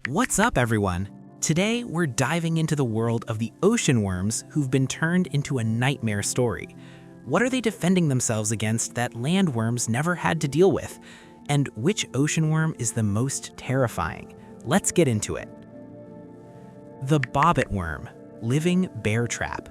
What's up, everyone? Today, we're diving into the world of the ocean worms who've been turned into a nightmare story. What are they defending themselves against that land worms never had to deal with? And which ocean worm is the most terrifying? Let's get into it. The bobbit worm, living bear trap.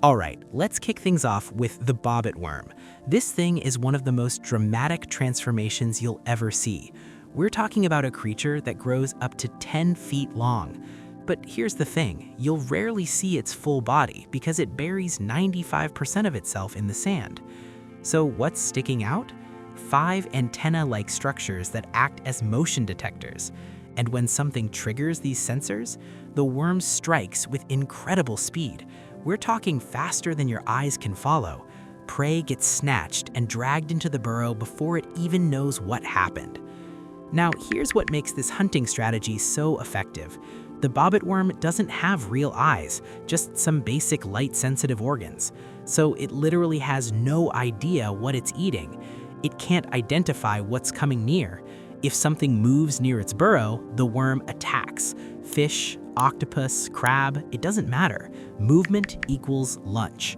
All right, let's kick things off with the bobbit worm. This thing is one of the most dramatic transformations you'll ever see. We're talking about a creature that grows up to 10 feet long. But here's the thing, you'll rarely see its full body because it buries 95% of itself in the sand. So what's sticking out? 5 antenna-like structures that act as motion detectors. And when something triggers these sensors, the worm strikes with incredible speed. We're talking faster than your eyes can follow. Prey gets snatched and dragged into the burrow before it even knows what happened. Now, here's what makes this hunting strategy so effective. The bobbit worm doesn't have real eyes, just some basic light-sensitive organs. So it literally has no idea what it's eating. It can't identify what's coming near. If something moves near its burrow, the worm attacks. Fish, octopus, crab, it doesn't matter. Movement equals lunch.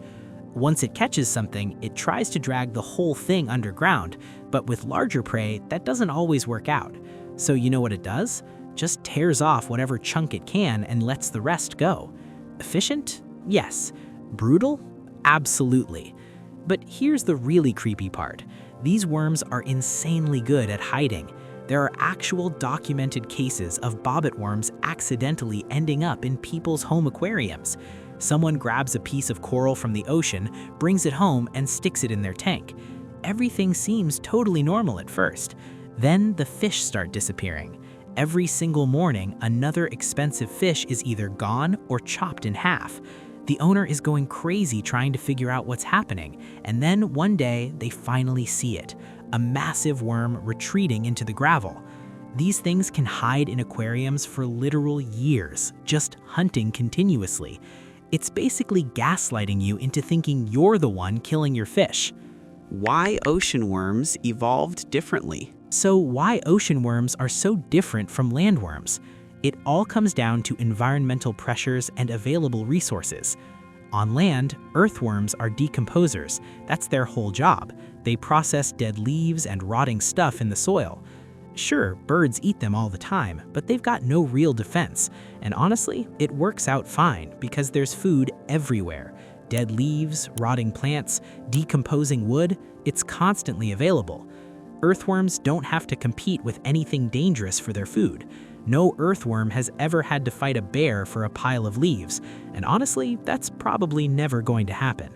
Once it catches something, it tries to drag the whole thing underground, but with larger prey, that doesn't always work out. So you know what it does? Just tears off whatever chunk it can and lets the rest go. Efficient? Yes. Brutal? Absolutely. But here's the really creepy part. These worms are insanely good at hiding. There are actual documented cases of bobbit worms accidentally ending up in people's home aquariums. Someone grabs a piece of coral from the ocean, brings it home, and sticks it in their tank. Everything seems totally normal at first. Then the fish start disappearing. Every single morning, another expensive fish is either gone or chopped in half. The owner is going crazy trying to figure out what's happening, and then one day they finally see it, a massive worm retreating into the gravel. These things can hide in aquariums for literal years, just hunting continuously. It's basically gaslighting you into thinking you're the one killing your fish. Why ocean worms evolved differently? So why ocean worms are so different from landworms? It all comes down to environmental pressures and available resources. On land, earthworms are decomposers. That's their whole job. They process dead leaves and rotting stuff in the soil. Sure, birds eat them all the time, but they've got no real defense. And honestly, it works out fine because there's food everywhere. Dead leaves, rotting plants, decomposing wood, it's constantly available. Earthworms don't have to compete with anything dangerous for their food. No earthworm has ever had to fight a bear for a pile of leaves, and honestly, that's probably never going to happen.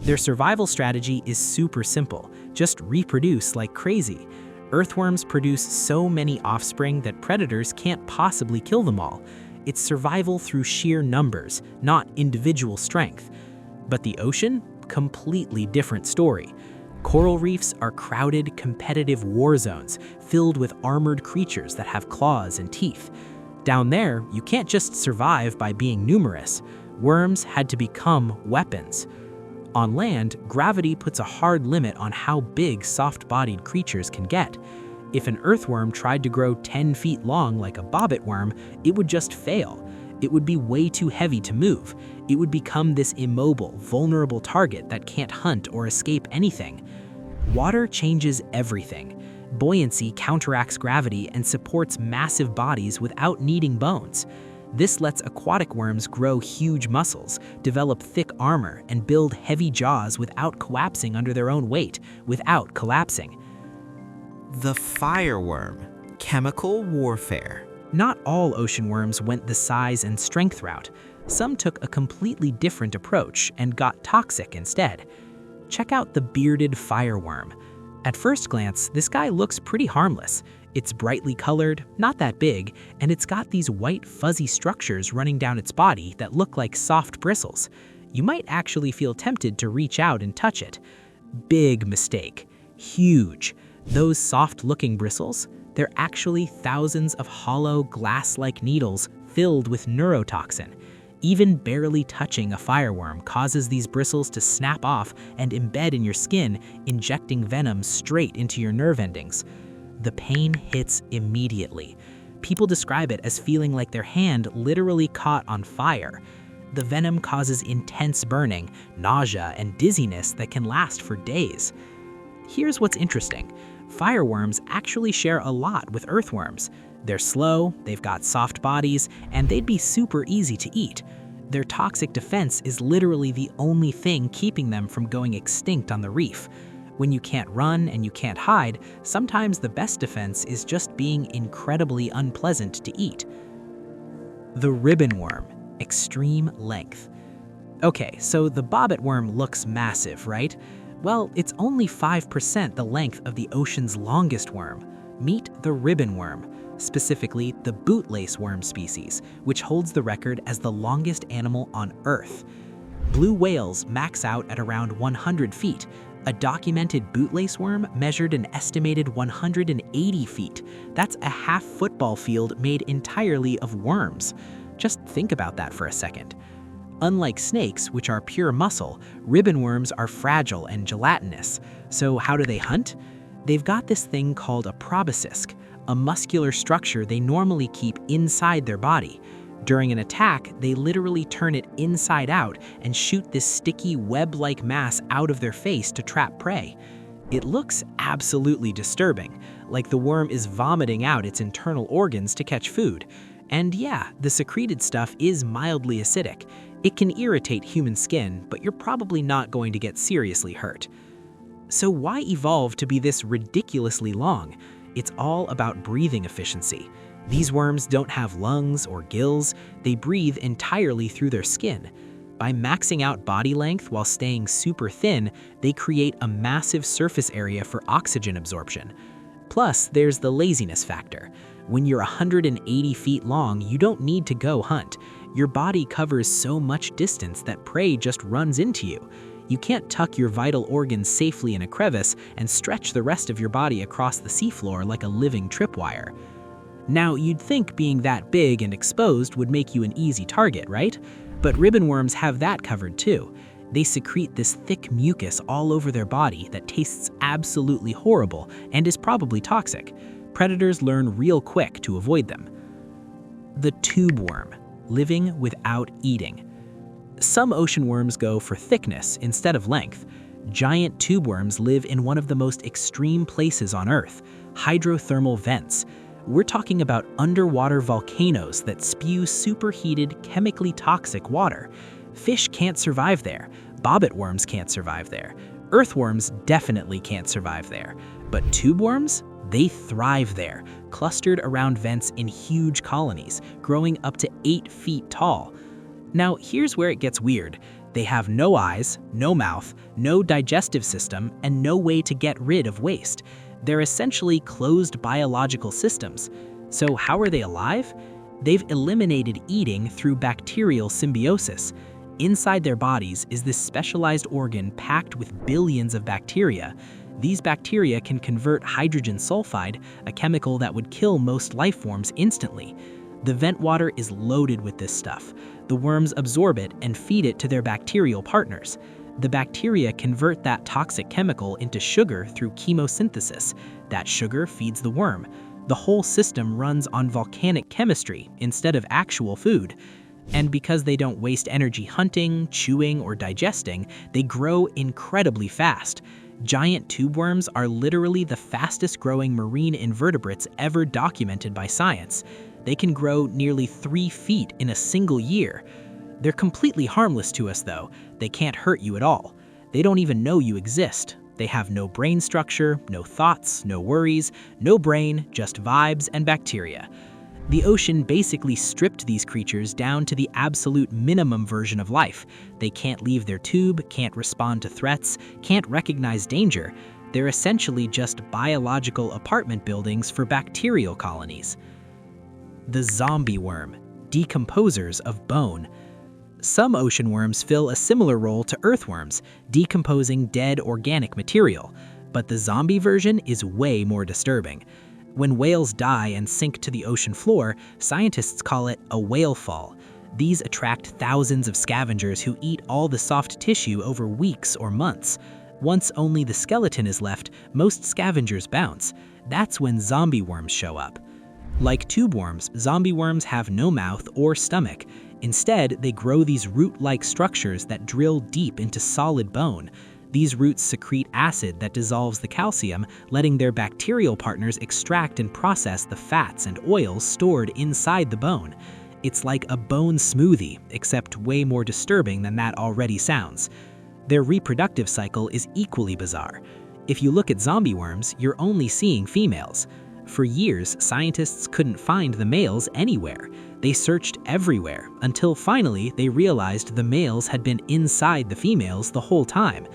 Their survival strategy is super simple, just reproduce like crazy. Earthworms produce so many offspring that predators can't possibly kill them all. It's survival through sheer numbers, not individual strength. But the ocean? Completely different story. Coral reefs are crowded, competitive war zones filled with armored creatures that have claws and teeth. Down there, you can't just survive by being numerous. Worms had to become weapons. On land, gravity puts a hard limit on how big soft-bodied creatures can get. If an earthworm tried to grow 10 feet long like a bobbit worm, it would just fail. It would be way too heavy to move. It would become this immobile, vulnerable target that can't hunt or escape anything. Water changes everything. Buoyancy counteracts gravity and supports massive bodies without needing bones. This lets aquatic worms grow huge muscles, develop thick armor, and build heavy jaws without collapsing under their own weight, without collapsing. The fireworm, chemical warfare. Not all ocean worms went the size and strength route. Some took a completely different approach and got toxic instead. Check out the bearded fireworm. At first glance, this guy looks pretty harmless. It's brightly colored, not that big, and it's got these white fuzzy structures running down its body that look like soft bristles. You might actually feel tempted to reach out and touch it. Big mistake. Huge. Those soft-looking bristles, they're actually thousands of hollow glass-like needles filled with neurotoxin. Even barely touching a fireworm causes these bristles to snap off and embed in your skin, injecting venom straight into your nerve endings. The pain hits immediately. People describe it as feeling like their hand literally caught on fire. The venom causes intense burning, nausea, and dizziness that can last for days. Here's what's interesting. Fireworms actually share a lot with earthworms. They're slow, they've got soft bodies, and they'd be super easy to eat. Their toxic defense is literally the only thing keeping them from going extinct on the reef. When you can't run and you can't hide, sometimes the best defense is just being incredibly unpleasant to eat. The ribbon worm, extreme length. Okay, so the bobbit worm looks massive, right? Well, it's only 5% the length of the ocean's longest worm. Meet the ribbon worm, specifically the bootlace worm species, which holds the record as the longest animal on Earth. Blue whales max out at around 100 feet. A documented bootlace worm measured an estimated 180 feet. That's a half football field made entirely of worms. Just think about that for a second. Unlike snakes, which are pure muscle, ribbon worms are fragile and gelatinous. So how do they hunt? They've got this thing called a proboscis, a muscular structure they normally keep inside their body. During an attack, they literally turn it inside out and shoot this sticky web-like mass out of their face to trap prey. It looks absolutely disturbing, like the worm is vomiting out its internal organs to catch food. And yeah, the secreted stuff is mildly acidic. It can irritate human skin, but you're probably not going to get seriously hurt. So why evolve to be this ridiculously long? It's all about breathing efficiency. These worms don't have lungs or gills, they breathe entirely through their skin. By maxing out body length while staying super thin, they create a massive surface area for oxygen absorption. Plus, there's the laziness factor. When you're 180 feet long, you don't need to go hunt. Your body covers so much distance that prey just runs into you. You can't tuck your vital organs safely in a crevice and stretch the rest of your body across the seafloor like a living tripwire. Now, you'd think being that big and exposed would make you an easy target, right? But ribbon worms have that covered too. They secrete this thick mucus all over their body that tastes absolutely horrible and is probably toxic. Predators learn real quick to avoid them. The tubeworm, living without eating. Some ocean worms go for thickness instead of length. Giant tubeworms live in one of the most extreme places on Earth, hydrothermal vents. We're talking about underwater volcanoes that spew superheated, chemically toxic water. Fish can't survive there. Bobbit worms can't survive there. Earthworms definitely can't survive there. But tubeworms? They thrive there, clustered around vents in huge colonies, growing up to 8 feet tall. Now, here's where it gets weird. They have no eyes, no mouth, no digestive system, and no way to get rid of waste. They're essentially closed biological systems. So how are they alive? They've eliminated eating through bacterial symbiosis. Inside their bodies is this specialized organ packed with billions of bacteria. These bacteria can convert hydrogen sulfide, a chemical that would kill most life forms instantly. The vent water is loaded with this stuff. The worms absorb it and feed it to their bacterial partners. The bacteria convert that toxic chemical into sugar through chemosynthesis. That sugar feeds the worm. The whole system runs on volcanic chemistry instead of actual food. And because they don't waste energy hunting, chewing, or digesting, they grow incredibly fast. Giant tubeworms are literally the fastest growing marine invertebrates ever documented by science. They can grow nearly 3 feet in a single year. They're completely harmless to us though. They can't hurt you at all. They don't even know you exist. They have no brain structure, no thoughts, no worries, no brain, just vibes and bacteria. The ocean basically stripped these creatures down to the absolute minimum version of life. They can't leave their tube, can't respond to threats, can't recognize danger. They're essentially just biological apartment buildings for bacterial colonies. The zombie worm, decomposers of bone. Some ocean worms fill a similar role to earthworms, decomposing dead organic material, but the zombie version is way more disturbing. When whales die and sink to the ocean floor, scientists call it a whale fall. These attract thousands of scavengers who eat all the soft tissue over weeks or months. Once only the skeleton is left, most scavengers bounce. That's when zombie worms show up. Like tubeworms, zombie worms have no mouth or stomach. Instead, they grow these root-like structures that drill deep into solid bone. These roots secrete acid that dissolves the calcium, letting their bacterial partners extract and process the fats and oils stored inside the bone. It's like a bone smoothie, except way more disturbing than that already sounds. Their reproductive cycle is equally bizarre. If you look at zombie worms, you're only seeing females. For years, scientists couldn't find the males anywhere. They searched everywhere, until finally they realized the males had been inside the females the whole time.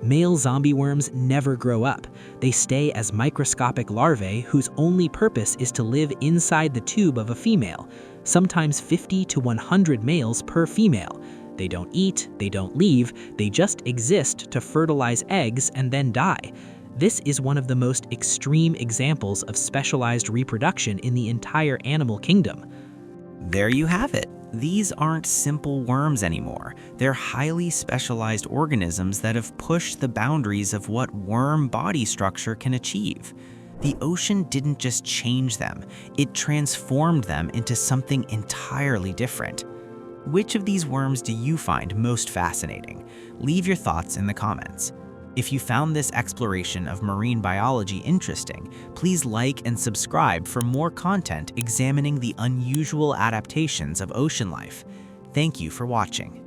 Male zombie worms never grow up. They stay as microscopic larvae whose only purpose is to live inside the tube of a female, sometimes 50 to 100 males per female. They don't eat, they don't leave, they just exist to fertilize eggs and then die. This is one of the most extreme examples of specialized reproduction in the entire animal kingdom. There you have it. These aren't simple worms anymore. They're highly specialized organisms that have pushed the boundaries of what worm body structure can achieve. The ocean didn't just change them, it transformed them into something entirely different. Which of these worms do you find most fascinating? Leave your thoughts in the comments. If you found this exploration of marine biology interesting, please like and subscribe for more content examining the unusual adaptations of ocean life. Thank you for watching.